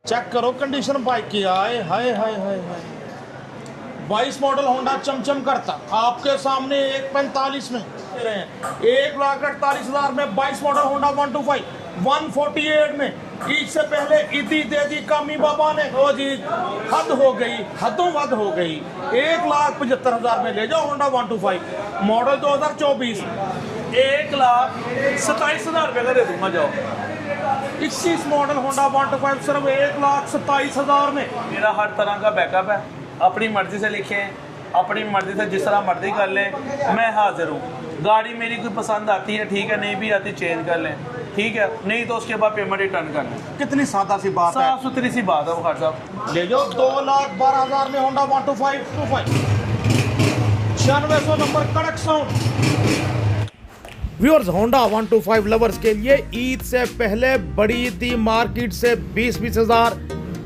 Check करो condition bike की। आए हाय हाय हाय हाय 22 मॉडल होंडा चमचम करता आपके सामने 145 में दे रहे हैं। 1,48,000 में 22 मॉडल होंडा 125 148 में। ईद से पहले ईदी दे दी कामी बाबा ने। ओ जी हद हो गई, हदों वद हो गई। 1,75,000 में ले जाओ होंडा 125 मॉडल 2024। 1,27,000 रुपये का दे दूंगा। जाओ 21 मॉडल होंडा 125 सिर्फ 1,27,000 में। मेरा हर तरह का बैकअप है, अपनी मर्जी से लिखें, अपनी मर्जी से जिस तरह मर्जी कर लें, मैं हाजिर हूँ। गाड़ी मेरी कोई पसंद आती है ठीक है, नहीं भी आती चेंज कर लें, ठीक है, नहीं तो उसके बाद पेमेंट रिटर्न कर लें। कितनी सादा सी बात है, साफ सुथरी सी बात है बुखार साहब। ले जाओ 2,12,000 में होंडा 125 9600 नंबर कड़क साउंड। व्यूअर्स होंडा 125 लवर्स के लिए ईद से पहले बड़ी ईदी मार्केट से 20-20 हज़ार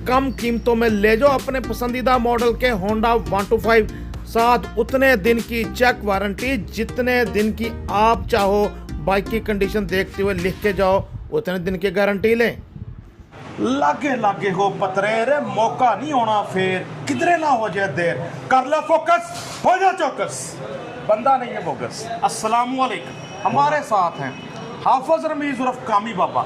कम कीमतों में ले जाओ अपने पसंदीदा मॉडल के होंडा 125 साथ उतने दिन की चेक वारंटी जितने दिन की आप चाहो। बाइक की कंडीशन देखते हुए लिख के जाओ, उतने दिन की गारंटी लें। लागे लागे हो पतरे रे, मौका नहीं होना फिर, किधरे ना हो जाए देर, कर ले फोकस, हो जा चौकस, बंदा नहीं है बोगस। अस्सलाम वालेकुम, हमारे साथ हैं हाफिज रमीज उर्फ कामी बाबा।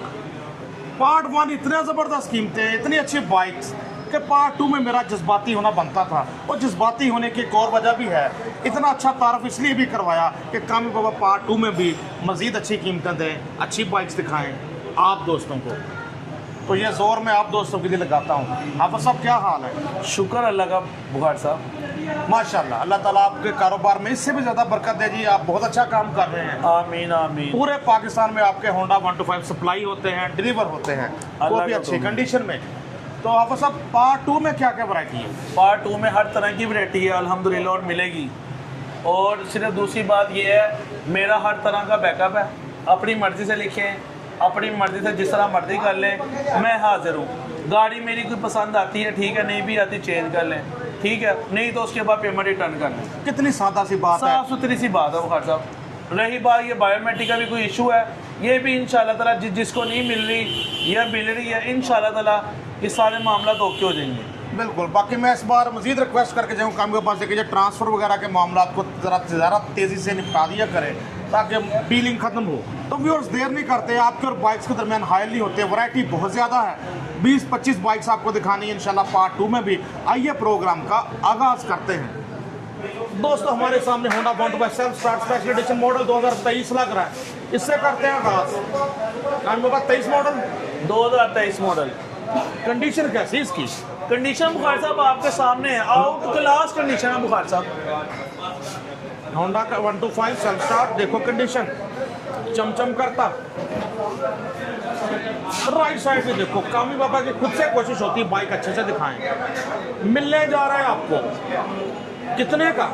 पार्ट 1 इतने ज़बरदस्त कीमतें, इतनी अच्छी बाइक्स कि पार्ट 2 में मेरा जज्बाती होना बनता था, और जज्बाती होने की एक और वजह भी है। इतना अच्छा तारफ़ इसलिए भी करवाया कि कामी बाबा पार्ट 2 में भी मज़ीद अच्छी कीमतें दें, अच्छी बाइक्स दिखाएं आप दोस्तों को। तो ये जोर मैं आप दोस्तों के लिए लगाता हूँ। आप सब क्या हाल है? शुक्र अल्लाह का बुखार साहब, माशाल्लाह, अल्लाह ताला आपके कारोबार में इससे भी ज़्यादा बरकत दे जी। आप बहुत अच्छा काम कर रहे हैं। आमीन आमीन। पूरे पाकिस्तान में आपके होंडा 125 सप्लाई होते हैं, डिलीवर होते हैं, वो भी अच्छी कंडीशन में। तो आप सब पार्ट 2 में क्या क्या वैरायटी है? पार्ट 2 में हर तरह की वैरायटी है अल्हम्दुलिल्लाह और मिलेगी। और सिर्फ दूसरी बात यह है, मेरा हर तरह का बैकअप है, अपनी मर्जी से लिखें, अपनी मर्जी से जिस तरह मर्जी कर लें, मैं हाजिर हूँ। गाड़ी मेरी कोई पसंद आती है ठीक है, नहीं भी आती चेंज कर लें, ठीक है, नहीं तो उसके बाद पेमेंट रिटर्न कर लें। कितनी सादा सी बात है, साफ सुथरी सी बात है बुखार साहब। रही बात ये बायोमेट्रिक का भी कोई इशू है, ये भी इंशाल्लाह ताला जिसको नहीं मिल रही या मिल रही है, इंशाल्लाह ताला ये सारे मामला तो ओके हो जाएंगे। बिल्कुल। बाकी मैं इस बार मजीद रिक्वेस्ट करके जाऊँ काम के पास से कि जो ट्रांसफ़र वगैरह के मामला को ज़रा तेज़ी से निपटा दिया करें ताकि डीलिंग ख़त्म हो। तो व्यूअर्स देर नहीं करते, आपके और बाइक्स के दरमियान हायल नहीं होते। वैरायटी बहुत ज़्यादा है, 20-25 बाइक्स आपको दिखानी है इंशाल्लाह पार्ट 2 में भी। आइए प्रोग्राम का आगाज़ करते हैं। दोस्तों हमारे सामने Honda 125 self start special edition model 2023 लग रहा है, इससे करते हैं आगाज़। 23 मॉडल 2023 मॉडल। कंडीशन कैसी इसकी? कंडीशन बुखार साहब आपके सामने है, आउट क्लास कंडीशन है बुखार साहब। होंडा का 125 सेल्फ स्टार्ट देखो, कंडीशन चमचम करता। राइट साइड में देखो, कामी बाबा की खुद से कोशिश होती है बाइक अच्छे से दिखाएं। मिलने जा रहा है आपको कितने का?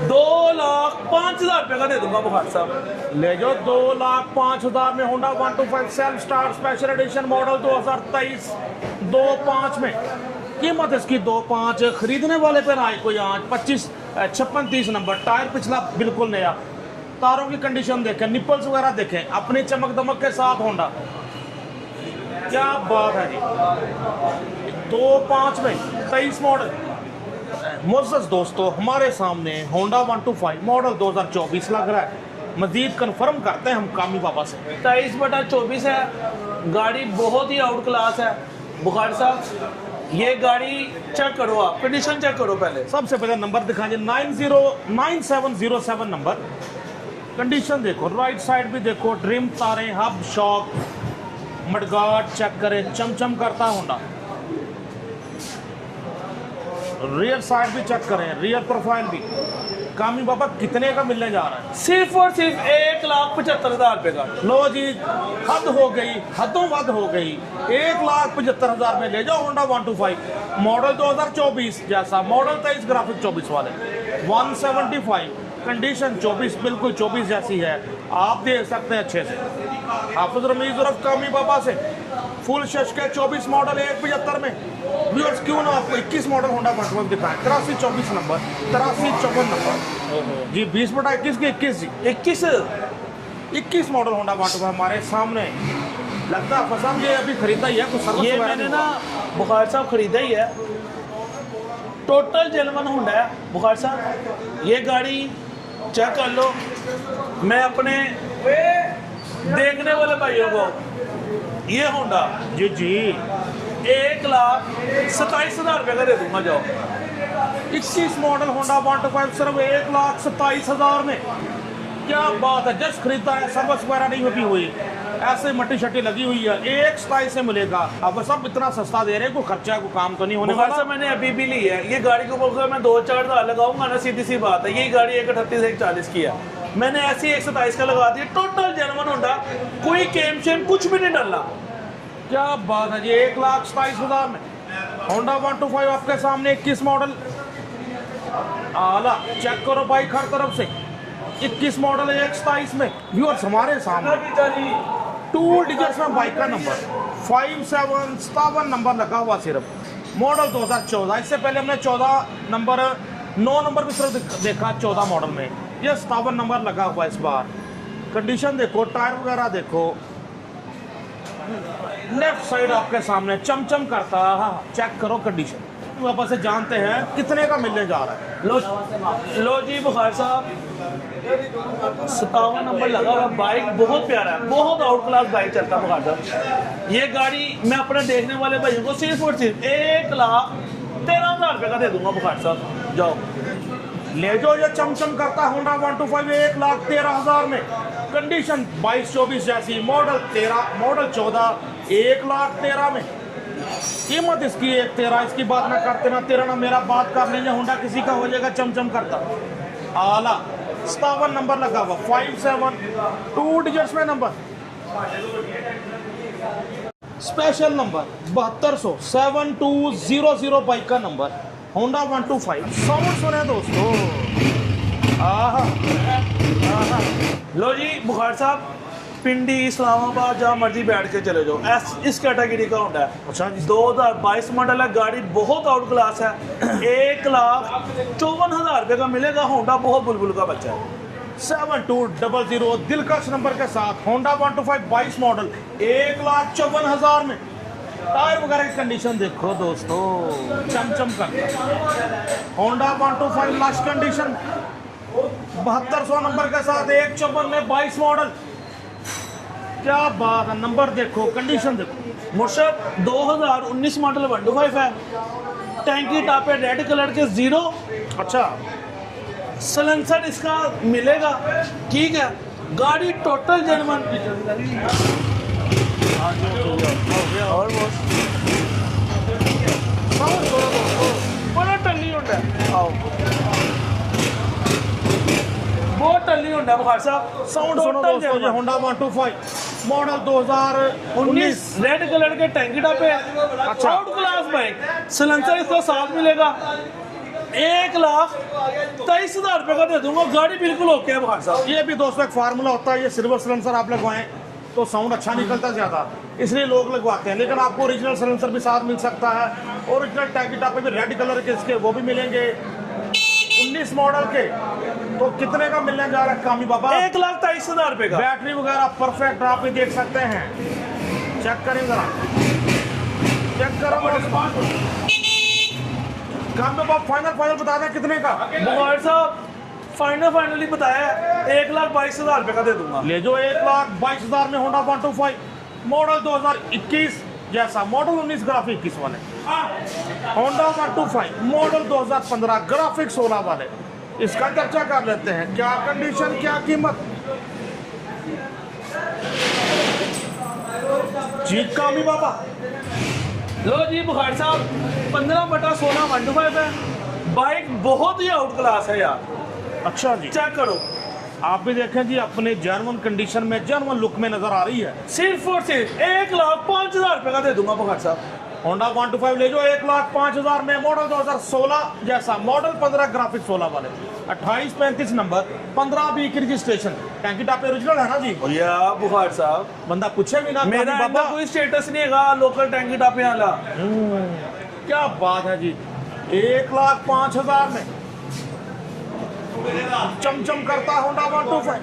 2,05,000 रुपये का दे दूंगा बुखार साहब। ले जाओ 2,05,000 में Honda 125 self start special edition model 2023 2.5 में। कीमत इसकी 2.5। खरीदने वाले पे ना आए कोई आँच। 56-30 नंबर, टायर पिछला बिल्कुल नया, तारों की कंडीशन देखें, निपल्स वगैरह देखें, अपनी चमक दमक के साथ होंडा। क्या बात है जी, 2.5 में 23 मॉडल। मुअज़्ज़ज़ दोस्तों हमारे सामने होंडा 125 मॉडल 2024 लग रहा है। मज़ीद कन्फर्म करते हैं हम कामी बाबा से। 23/24 है, गाड़ी बहुत ही आउट क्लास है बुखार साहब। ये गाड़ी चेक करो, आप कंडीशन चेक करो पहले। सबसे पहले नंबर दिखाइए, 9707 नंबर। कंडीशन देखो, राइट साइड भी देखो, ड्रीम तारे, हब शॉक, मडगार्ड चेक करें, चमचम करता होंडा। रियर साइड भी चेक करें, रियर प्रोफाइल भी। कामी बाबा कितने का मिलने जा रहा है? सिर्फ और सिर्फ 1,75,000 रुपये का। लो जी हद हो गई, हदों वद हो गई। 1,75,000 में ले जाओ होंडा 125 मॉडल 2024 जैसा, मॉडल 23 ग्राफिक 24 वाले 175, कंडीशन 24 बिल्कुल 24 जैसी है, आप देख सकते हैं अच्छे से। हाफिज रमीज उर्फ कामी बाबा से फुल शश के 24 मॉडल 175 में। व्यूअर्स क्यों ना आपको 21 मॉडल होंडा 125 दिखाएं, 83-24 नंबर, 83-54 नंबर जी, 20/21 की 21 जी, 21 मॉडल होंडा 125 हमारे सामने। लगता है पसंद ये अभी खरीदा ही है कुछ सर्विस ये वगैरह मैंने नहीं ना हुआ। बुखार साहब खरीदा ही है, टोटल जेनवन होंडा है बुखार साहब। ये गाड़ी चेक कर लो। मैं अपने देखने वाले भाइयों को ये होंडा जी जी 1,27,000 रुपये का दे दूंगा। जाओ 21 मॉडल होंडा 125 सिर्फ 1,27,000 में। क्या बात है, जस्ट खरीदा है, सर्विस वगैरह नहीं होती हुई, ऐसे मट्टी शट्टी लगी हुई है, 1,27,000 से मिलेगा। अब सब इतना सस्ता दे रहे हैं, कोई खर्चा कोई काम तो नहीं होने बुखार वाला। साहब मैंने अभी भी ली है ये गाड़ी को, बोलकर मैं 2-4 हज़ार लगाऊंगा ना, सीधी सी बात है। यही गाड़ी 1,38 1,40 की है, मैंने ऐसी 1,27,000 का लगा दिया। टोटल जेनवन होंडा, कोई केम शेम कुछ भी नहीं डालना। क्या बात है जी, 1,27,000 में होंडा 125 आपके सामने। 21 मॉडल आला, चेक करो बाइक हर तरफ से। 21 मॉडल 1,27,000 में व्यूअर्स हमारे सामने 2 डिजिट्स में बाइक का नंबर 5757 नंबर लगा हुआ सिर्फ। मॉडल 2014। इससे पहले हमने 14 नंबर 9 नंबर भी सिर्फ देखा 14 मॉडल में, ये 57 नंबर लगा हुआ इस बार। कंडीशन देखो, टायर वगैरह देखो, लेफ्ट साइड आपके सामने चमचम करता है। हाँ, चेक करो कंडीशन। वापस से जानते हैं कितने का मिलने जा रहा है। लो जी बुखार साहब 57 नंबर लगा हुआ। बाइक बहुत प्यारा है, बहुत आउट क्लास बाइक चलता है बुखार साहब। ये गाड़ी मैं अपने देखने वाले भाइयों को सिर्फ और सिर्फ 1,13,000 रुपये का दे दूंगा बुखार साहब। जाओ ले जो, ये चमचम करता होंडा 125 1,13,000 में। कंडीशन 22-24 जैसी, मॉडल 13 मॉडल 14 1,13,000 में। कीमत इसकी 1,13,000। इसकी बात ना करते ना तेरा ना मेरा बात कर लेंगे, होंडा किसी का हो जाएगा चमचम करता। आला 57 नंबर लगा हुआ, 57 2 डिजिट्स में नंबर। स्पेशल नंबर 7200 7200 बाइक का नंबर, होंडा 125। साउंड सुने दोस्तों, आहा आहा। लो जी बुखार साहब पिंडी इस्लामाबाद जहाँ मर्जी बैठ के चले जाओ, इस कैटेगरी का होंडा है। अच्छा जी, 2022 मॉडल है, गाड़ी बहुत आउट क्लास है। 1,54,000 रुपये का मिलेगा। होंडा बहुत बुलबुल का बच्चा है। 7200 दिलकश नंबर के साथ होंडा 125 22 मॉडल 1,54,000 में। टायर वगैरह की कंडीशन देखो दोस्तों, चमचम करता। होंडा 125 लास्ट कंडीशन 7200 नंबर के साथ 1,54,000 में 22 मॉडल। क्या बात है, नंबर देखो, कंडीशन देखो। मुर्शद 2019 मॉडल 125 है। टैंकी टापे रेड कलर के 0। अच्छा, सलेंसर इसका मिलेगा, ठीक है। गाड़ी टोटल जेनवन और बड़ा टल्ली होता है। आओ बहुत टल्ली होता है बुखार साहब। साउंड सुनो दोस्तों, ये होंडा 125 मॉडल 2019 रेड कलर के टैंकी टापे। अच्छा। आउट क्लास बाइक, सलेंसर इसका साथ मिलेगा। 1,23,000 रुपये का दे दूंगा। गाड़ी बिल्कुल ओके है बुखार साहब। ये भी दोस्तों एक फार्मूला होता है, ये सिल्वर सिलेंसर आप लगवाएं तो साउंड अच्छा निकलता है ज़्यादा, इसलिए लोग लगवाते हैं। लेकिन आपको ओरिजिनल सिलेंसर भी साथ मिल सकता है। ओरिजिनल टैंकी टापे भी रेड कलर के इसके वो भी मिलेंगे 19 मॉडल के। तो कितने का मिलने जा रहा है कामी बाबा? 1,23,000 रुपये का। बैटरी वगैरह परफेक्ट आप भी देख सकते हैं। चेक करें जरा, चेक करो। काम बाबा फाइनल बता दें कितने का? बुखार साहब फाइनली बताया है 1,22,000 रुपये का दे दूंगा। ले जो 1,22,000 में होंडा 125 मॉडल 2021 जैसा, मॉडल 19 ग्राफिक 21 वाले। होंडा 125 मॉडल 2015 ग्राफिक 16 वाले। इसका चर्चा कर लेते हैं, क्या कंडीशन, क्या कीमत जी कामी बाबा? लो जी बुखार साहब 15/16 125 है। बाइक बहुत ही आउट क्लास है यार। अच्छा जी, चेक करो। आप भी देखें जी, अपने जर्मन कंडीशन में जर्मन लुक में नजर आ रही है। सिर्फ और सिर्फ 1,05,000 रुपये का दे दूंगा बुखार साहब। होंडा 125 ले जाओ 1,05,000 में, मॉडल 2016 जैसा, मॉडल 15 ग्राफिक 16 वाले, 2835 नंबर, 15B की रजिस्ट्रेशन। टैंकी टापे ओरिजिनल है ना जी? या बुखार साहब बंदा पूछे भी ना मेरा कामी ऐसा कोई स्टेटस नहीं है लोकल टैंकी टापे वाला। क्या बात है जी, 1,05,000 में चमचम करता होंडा 125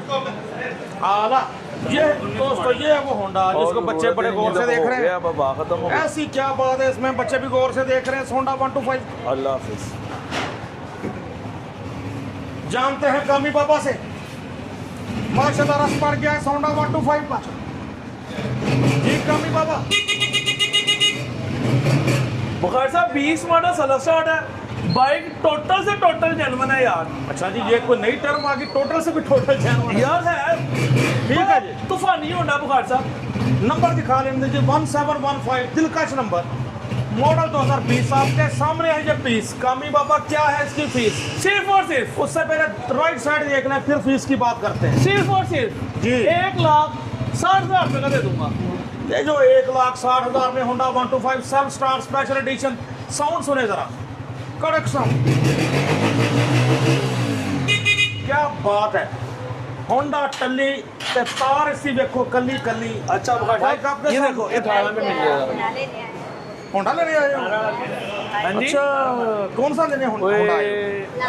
आला। ये दोस्तों ये है वो होंडा जिसको बच्चे बड़े गौर से देख रहे हैं। बाबा खत्म हो गया। ऐसी क्या बात है इसमें, बच्चे भी गौर से देख रहे हैं। होंडा 125 अल्लाह हाफिज। जानते हैं कामी बाबा से माशाल्लाह रस पड़ गया है होंडा 125 पर। जी कामी बाबा। बुखार साहब 20 मॉडल सलफ स्टार्ट है, बाइक टोटल से टोटल जेन्युइन है यार। अच्छा जी, ये कोई नई टर्म आ गई, टोटल से भी टोटल जेन्युइन है। यार है ठीक है जी। तूफानी होंडा बुखार साहब। नंबर दिखा लेने दीजिए 1715 दिलकश नंबर, मॉडल 2020। आपके सामने है ये पीस। कामी बाबा क्या है इसकी फीस? सिर्फ और सिर्फ, उससे पहले राइट साइड देख लें फिर फीस की बात करते हैं। सिर्फ और सिर्फ जी। 1,60,000 रुपये का दे दूंगा। ये जो 1,60,000 में Honda 125 self star special edition. Sound सुने जरा, कड़क साउंड, क्या बात है। होंडा टल्ली ते तार इसी देखो कली कली। अच्छा बुखार बाइक साहब आपके ये सामने। देखो, ये 18 में मिल जाएगा। होंडा लेने आए हो? हाँ जी। अच्छा, कौन सा लेने होंडा आए हो?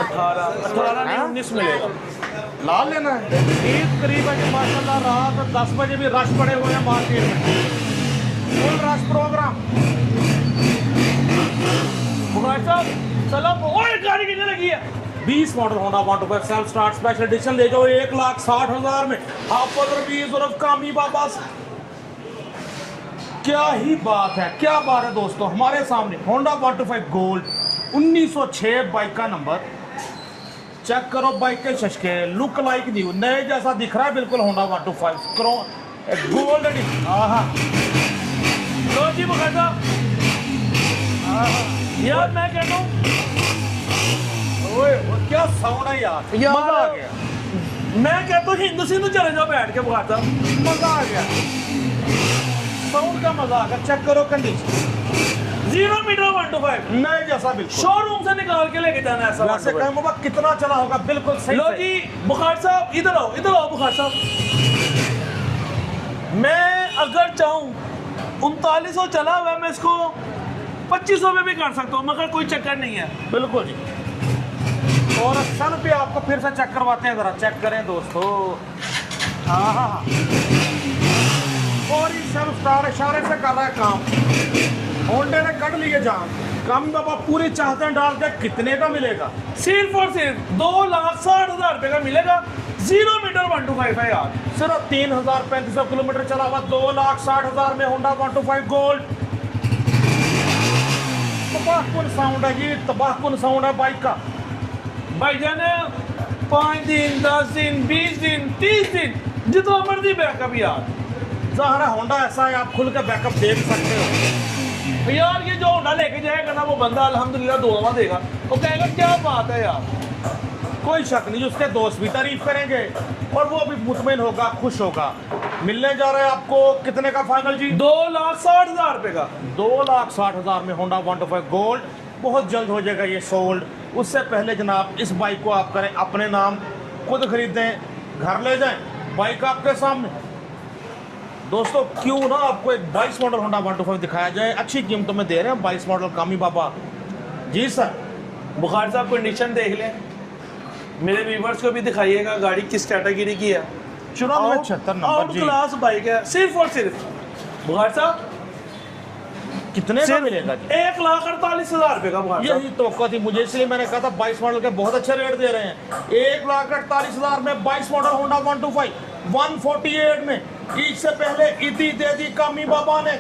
18 नहीं 19 मिलेगा। लाल लेना है। ईद करीब है कि माशाल्लाह रात 10 बजे भी रश पड़े हुए हैं मार्केट में, फुल रश प्रोग्राम। बुखार साहब चलो, ओए गाड़ी कितने लगी है? 20 model Honda 125 self start special edition ले जाओ 1,60,000 में। हाफिज रबीज उर्फ कामी बाबा से। क्या ही बात है, क्या बात है दोस्तों। हमारे सामने होंडा 125 गोल्ड 1906 बाइक का नंबर। चेक करो बाइक के शशके, लुक लाइक न्यू, नए जैसा दिख रहा है बिल्कुल। होंडा 125 करो गोल्ड एडिशन। आहा लो जी बुखार साहब। यार मैं कहता हूँ ओए वो क्या साउंड है यार, मजा आ गया, मैं कहता हूँ हिंदू सिंधु चले जाओ बैठ के बुखार साहब। मजा आ गया, साउंड का मजा आ गया। चेक करो कंडीशन, 0 मीटर 125 नए जैसा बिल्कुल। शोरूम से निकाल के लेके जाना है ऐसा। वैसे कहीं बाबा कितना चला होगा? बिल्कुल सही। लो जी बुखार साहब इधर आओ, इधर आओ बुखार साहब। मैं अगर चाहूँ 3900 चला हुआ है, मैं इसको 2500 में भी कर सकता हूँ, मगर कोई चक्कर नहीं है। बिल्कुल जी। और सन पे आपको फिर से चेक करवाते हैं, जरा चेक करें दोस्तों। हाँ हाँ हाँ, और इस सन स्टार इशारे से कर रहा है काम। होंडे ने कट लिए जान। कम बाबा पूरी चाहते डाल के कितने का मिलेगा? सिर्फ और सिर्फ 2,60,000 रुपये का मिलेगा। 0 मीटर 125 है यार। सिर्फ 3,3500 किलोमीटर चला हुआ 2,60,000 में होंडा 125 गोल्ड। तबाहकुन साउंड है ये, तबाहकुन साउंड है बाइक का। भाईजान 5 दिन 10 दिन 20 दिन 30 दिन जितना मर्जी बैकअप यार। ज़ाहिर है होंडा ऐसा है, आप खुल के बैकअप देख सकते हो। यार ये जो होंडा लेके जाएगा ना, वो बंदा अल्हम्दुलिल्लाह दुआ देगा, वो कहेगा क्या बात है यार। कोई शक नहीं, उसके दोस्त भी तारीफ करेंगे और वो भी मुतमिन होगा, खुश होगा। मिलने जा रहे हैं आपको कितने का फाइनल जी? 2,60,000 रुपये का। 2,60,000 में होंडा 125 गोल्ड। बहुत जल्द हो जाएगा ये सोल्ड। उससे पहले जनाब इस बाइक को आप करें अपने नाम, खुद खरीदें, घर ले जाएं, बाइक आपके सामने। दोस्तों क्यों ना आपको एक 22 मॉडल होंडा 125 दिखाया जाए, अच्छी कीमतों में दे रहे हैं 22 मॉडल कामी बाबा। जी सर। बुखार साहब कंडीशन देख लें, मेरे व्यूवर्स को भी दिखाइएगा गाड़ी किस कैटेगरी की है। 9476 नंबर आउट जी। क्लास बाइक है। सिर्फ और सिर्फ बुखार साहब कितने का मिलेगा जी? 1,48,000 रुपये का बुखार साहब। यही तो थी मुझे, इसलिए मैंने कहा था 22 मॉडल के बहुत अच्छे रेट दे रहे हैं। 1,48,000 में 22 मॉडल होंडा 125 148 में। ईद से पहले ईदी दे दी कामी बाबा ने।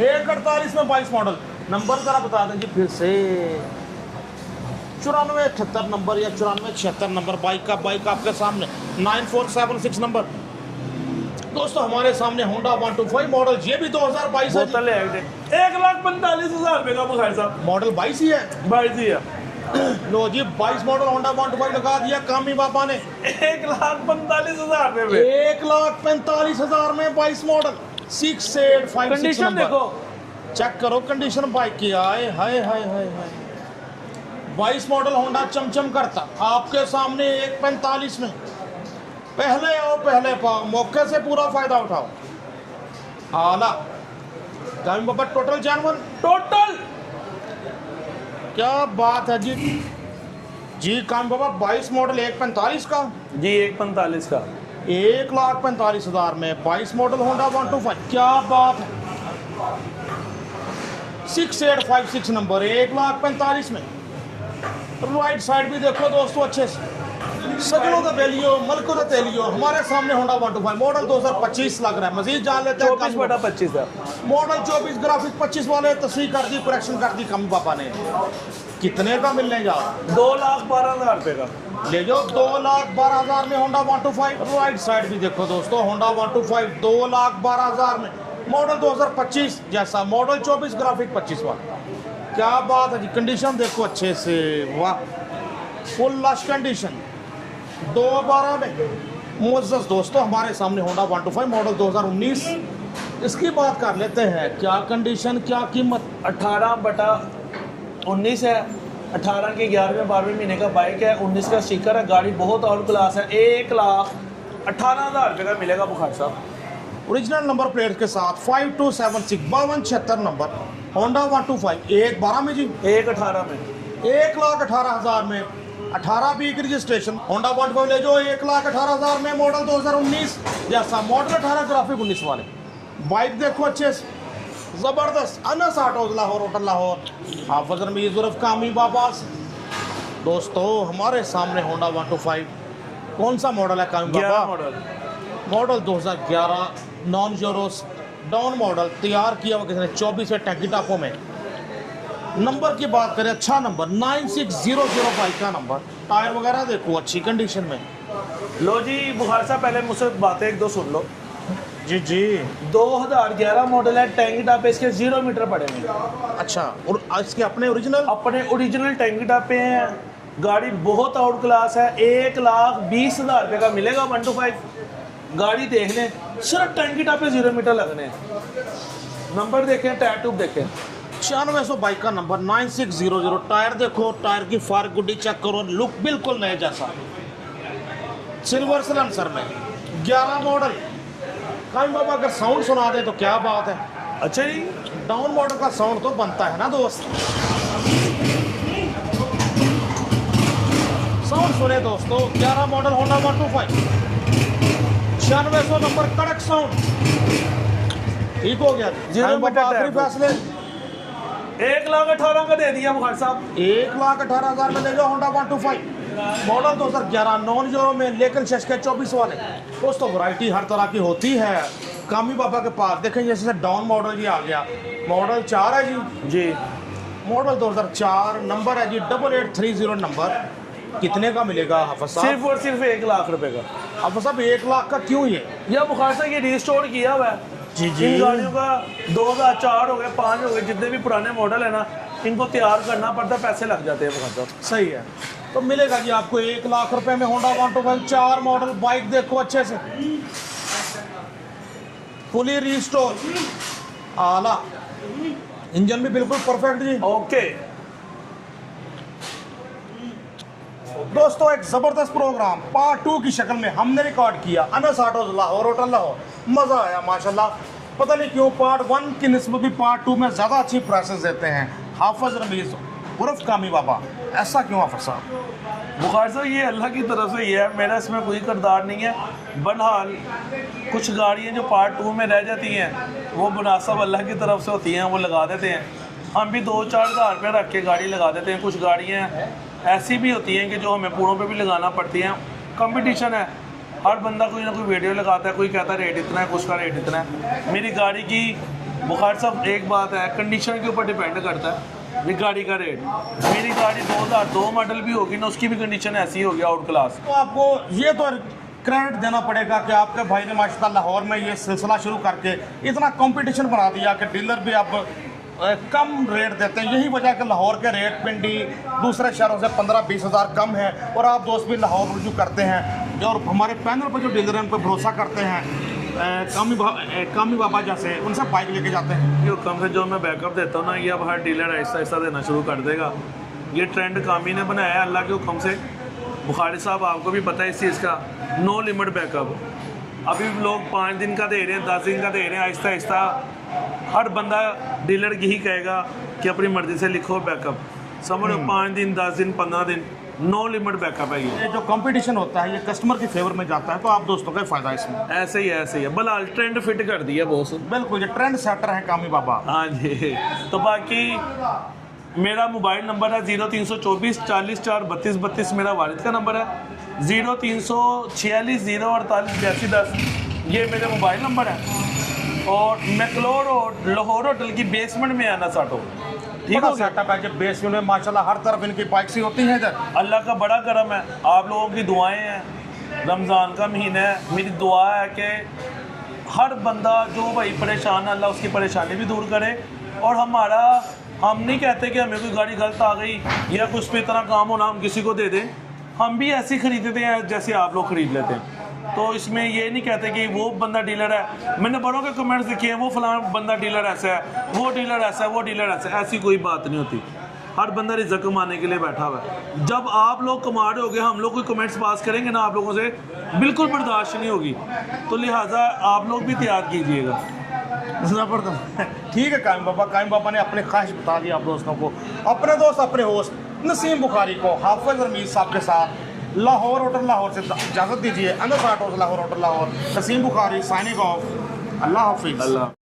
1,48 में 22 मॉडल। नंबर जरा बता दें जी फिर से। 9478 नंबर या 9476 नंबर बाइक का, बाइक आपके सामने 9476 नंबर। दोस्तों हमारे सामने होंडा 125 मॉडल, ये भी 2022 है जी। बोतल है 1,45,000 रुपये का बुखार साहब। मॉडल 22 ही है। 22 ही है। लो जी 22 मॉडल होंडा 125 लगा दिया कामी बाबा ने। 1,45,000 रुपये में। 1,45,000 में 22 मॉडल 6856 कंडीशन नंबर। देखो, चेक करो कंडीशन बाइक की। आए हाय हाय हाय हाय। 22 मॉडल होंडा चमचम करता आपके सामने 1,45 में। पहले आओ पहले पाओ, मौके से पूरा फायदा उठाओ। आला कामी बाबा टोटल जानवर टोटल क्या बात है जी। जी कामी बाबा 22 मॉडल 1,45 का। जी 1,45 का। 1,45,000 में 22 मॉडल होंडा 125, क्या बात है। 6856 नंबर, 1,45,000 में। राइट साइड भी देखो दोस्तों अच्छे से, सजनों का बेलियो, मलकों का तेलियो, हमारे सामने होंडा 125 मॉडल 2025 लग रहा है। मजीद जान लेते हैं। 24/25 है मॉडल 24, ग्राफिक 25 वाले तस्वीर कर दी, करेक्शन कर दी कम पापा ने। कितने का मिलने जा रहा? 2,12,000 रुपये का ले जाओ। 2,12,000 में होंडा 125। राइट साइड भी देखो दोस्तों, होंडा 125 2,12,000 में, मॉडल 2025 जैसा, मॉडल 24, ग्राफिक 25 वाला। क्या बात है जी। कंडीशन देखो अच्छे से, वाह, फुल लश कंडीशन। 2,12,000 में मुअज़्ज़ज़ दोस्तों हमारे सामने होंडा 125 मॉडल 2019। इसकी बात कर लेते हैं, क्या कंडीशन, क्या कीमत। 18/19 है। 18 के 11वें-12वें महीने का बाइक है। 19 का स्टिकर है। गाड़ी बहुत आउट क्लास है। 1,18,000 रुपये का मिलेगा बुखार साहब। ओरिजिनल नंबर प्लेट के साथ 5276 5276 नंबर, होंडा 125। 1,12,000 में जी, 1,18 में 1,18,000 में, 18B की रजिस्ट्रेशन, होंडा 125 ले जाओ। 1,18,000 में, मॉडल 2019 जैसा, मॉडल 18, ग्राफिक 19 वाले। बाइक देखो अच्छे से, ज़बरदस्त। अनस ऑटोज लाहौर, होटल लाहौर, हाफिज़ रमीज़ उर्फ कामी बाबास। दोस्तों हमारे सामने होंडा 125, कौन सा मॉडल है कामी 11 बाबा? मॉडल। मॉडल 2011, नॉन यूरोस डाउन मॉडल, तैयार किया हुआ किसने? 24 टैंकी टापों में। नंबर की बात करें, अच्छा नंबर 9600 बाइक का नंबर। टायर वगैरह देखो अच्छी कंडीशन में। लो जी बुखार साहब, पहले मुझसे बातें एक दो सुन लो। जी जी। 2011 मॉडल है। टैंकी टापे इसके 0 मीटर पड़े हैं। अच्छा, और इसके अपने ओरिजिनल? अपने ओरिजिनल टैंकी टापे हैं। गाड़ी बहुत आउट क्लास है। 1,20,000 रुपये का मिलेगा 125। गाड़ी देख लें, सिर्फ टैंकी टापे 0 मीटर लगने हैं। नंबर देखें, टायर ट्यूब देखें। 9600 बाइक का नंबर, 9600। टायर देखो, टायर की फार गुड्डी चेक करो, लुक बिल्कुल नए जैसा। सिल्वर सलेंसर में 11 मॉडल। कामी बाबा अगर साउंड सुना दे तो क्या बात है। अच्छा जी, डाउन मॉडल का साउंड तो बनता है ना दोस्त। साउंड सुने दोस्तों, 11 मॉडल होंडा 125, 9600 नंबर, कड़क साउंड। ठीक हो गया। कामी बाबा आखिरी फैसले 1,18,000 का दे दिया बुखार साहब। 1,18,000 में ले जाओ होंडा 125, मॉडल 2011, नॉन यूरो में, लेकिन शशके 24 वाले। दोस्तों वैरायटी हर तरह की होती है कामी बाबा के पास। देखें जैसे डाउन मॉडल ये आ गया, मॉडल 4 है जी। जी, मॉडल 2004, नंबर है जी 8830 नंबर। कितने का मिलेगा हाफिज़ साहब? सिर्फ और सिर्फ 1,00,000 रुपये का। हाफिज़ साहब 1,00,000 का क्यों ये? यह बुखार साहब ये रिस्टोर किया हुआ है। जी जी। इन गाड़ियों का 2004 हो गए, 5 हो गए, जितने भी पुराने मॉडल है ना, इनको तैयार करना पड़ता है, पैसे लग जाते हैं बुखार साहब। सही है, तो मिलेगा जी आपको 1,00,000 रुपए में होंडा 125। 4 मॉडल बाइक देखो अच्छे से, फुली रिस्टोर, आला, इंजन भी बिल्कुल परफेक्ट जी। ओके दोस्तों एक ज़बरदस्त प्रोग्राम पार्ट 2 की शक्ल में हमने रिकॉर्ड किया। Anas autos Lahore, hotel Lahore. मज़ा आया माशाल्लाह। पता नहीं क्यों पार्ट 1 की निस्बत भी पार्ट 2 में ज़्यादा अच्छी प्राइसेस देते हैं। हाफिज़ रमीज़ उर्फ कामी बाबा, ऐसा क्यों हाफिज़ साहब? बुखार साहब ये अल्लाह की तरफ से ही है, मेरा इसमें कोई किरदार नहीं है। बहरहाल कुछ गाड़ियाँ जो पार्ट 2 में रह जाती हैं वो मुनासिब अल्लाह की तरफ से होती हैं, वो लगा देते हैं। हम भी 2-4 हज़ार रुपये रख के गाड़ी लगा देते हैं। कुछ गाड़ियाँ ऐसी भी होती हैं कि जो हमें पूरों पे भी लगाना पड़ती हैं। कंपटीशन है, हर बंदा कोई ना कोई वीडियो लगाता है, कोई कहता है रेट इतना है, कुछ का रेट इतना है। मेरी गाड़ी की बुखार साहब एक बात है, कंडीशन के ऊपर डिपेंड करता है मेरी गाड़ी का रेट। मेरी गाड़ी 2002 मॉडल भी होगी ना, उसकी भी कंडीशन ऐसी होगी आउट क्लास। तो आपको ये तो क्रेडिट देना पड़ेगा कि आपके भाई ने माशाल्लाह लाहौर में ये सिलसिला शुरू करके इतना कंपटीशन बना दिया कि डीलर भी अब कम रेट देते हैं। यही वजह है कि लाहौर के रेट पिंडी दूसरे शहरों से 15-20 हज़ार कम है। और आप दोस्त भी लाहौर रुजू करते हैं, और हमारे पैनल पर जो डीलर हैं उन पर भरोसा करते हैं, कामी बाबा जैसे, उनसे बाइक लेके जाते हैं। ये कम से जो मैं बैकअप देता हूँ ना, ये अब हर डीलर ऐसा ऐसा देना शुरू कर देगा। ये ट्रेंड कामी ने बनाया है अल्लाह के हुक्म से। बुखारी साहब आपको भी पता है इस चीज़ का, नो लिमिट बैकअप। अभी लोग 5 दिन का दे रहे हैं, 10 दिन का दे रहे हैं, आहिस्ता आहिस्ता हर बंदा डीलर यही कहेगा कि अपनी मर्ज़ी से लिखो बैकअप। समझ लो 5 दिन, 10 दिन, 15 दिन, नो लिमिट बैकअप है ये जो कंपटीशन होता है ये कस्टमर की फेवर में जाता है, तो आप दोस्तों का फायदा है इसमें। ऐसे ही है बलाल ट्रेंड फिट कर दिया बॉस। बिल्कुल, ये ट्रेंड सेटर है कामी बाबा। हाँ जी। तो बाकी मेरा मोबाइल नंबर है 0324 40 4 32 32, मेरा वालिद का नंबर है 0346 048 82 10, ये मेरे मोबाइल नंबर है। और मैकलोर और लाहौर होटल की बेसमेंट में आना साटो, ठीक हो गया। सेटअप है जो बेसमेंट में माशाल्लाह हर तरफ इनकी बाइक्स ही होती हैं इधर। अल्लाह का बड़ा करम है, आप लोगों की दुआएं हैं, रमज़ान का महीना है, मेरी दुआ है कि हर बंदा जो भाई परेशान है अल्लाह उसकी परेशानी भी दूर करे। और हम नहीं कहते कि हमें कोई गाड़ी गलत आ गई या कुछ पे इतना काम होना हम किसी को दे दें, हम भी ऐसे ही खरीदते हैं जैसे आप लोग खरीद लेते हैं। तो इसमें ये नहीं कहते कि वो बंदा डीलर है, मैंने बड़ों के कमेंट्स देखे हैं वो फलाना बंदा डीलर ऐसा है, वो डीलर ऐसा है, वो डीलर ऐसा है, ऐसी कोई बात नहीं होती। हर बंदा रिज़्क़ कमाने के लिए बैठा हुआ है। जब आप लोग कमा रहे होगे हम लोग कोई कमेंट्स पास करेंगे ना, आप लोगों से बिल्कुल बर्दाश्त नहीं होगी, तो लिहाजा आप लोग भी तैयार कीजिएगा। ज़बरदस्त। ठीक है कायम बाबा ने अपनी ख्वाहिश बता दी आप दोस्तों को। अपने दोस्त अपने होस्ट नसीम बुखारी को हाफिज़ रमीज़ साहब के साथ लाहौर होटल लाहौर से इजाज़त दीजिए। अंदर Lahore hotel Lahore, Naseem Bukhari signing off. अल्लाह हाफिज़।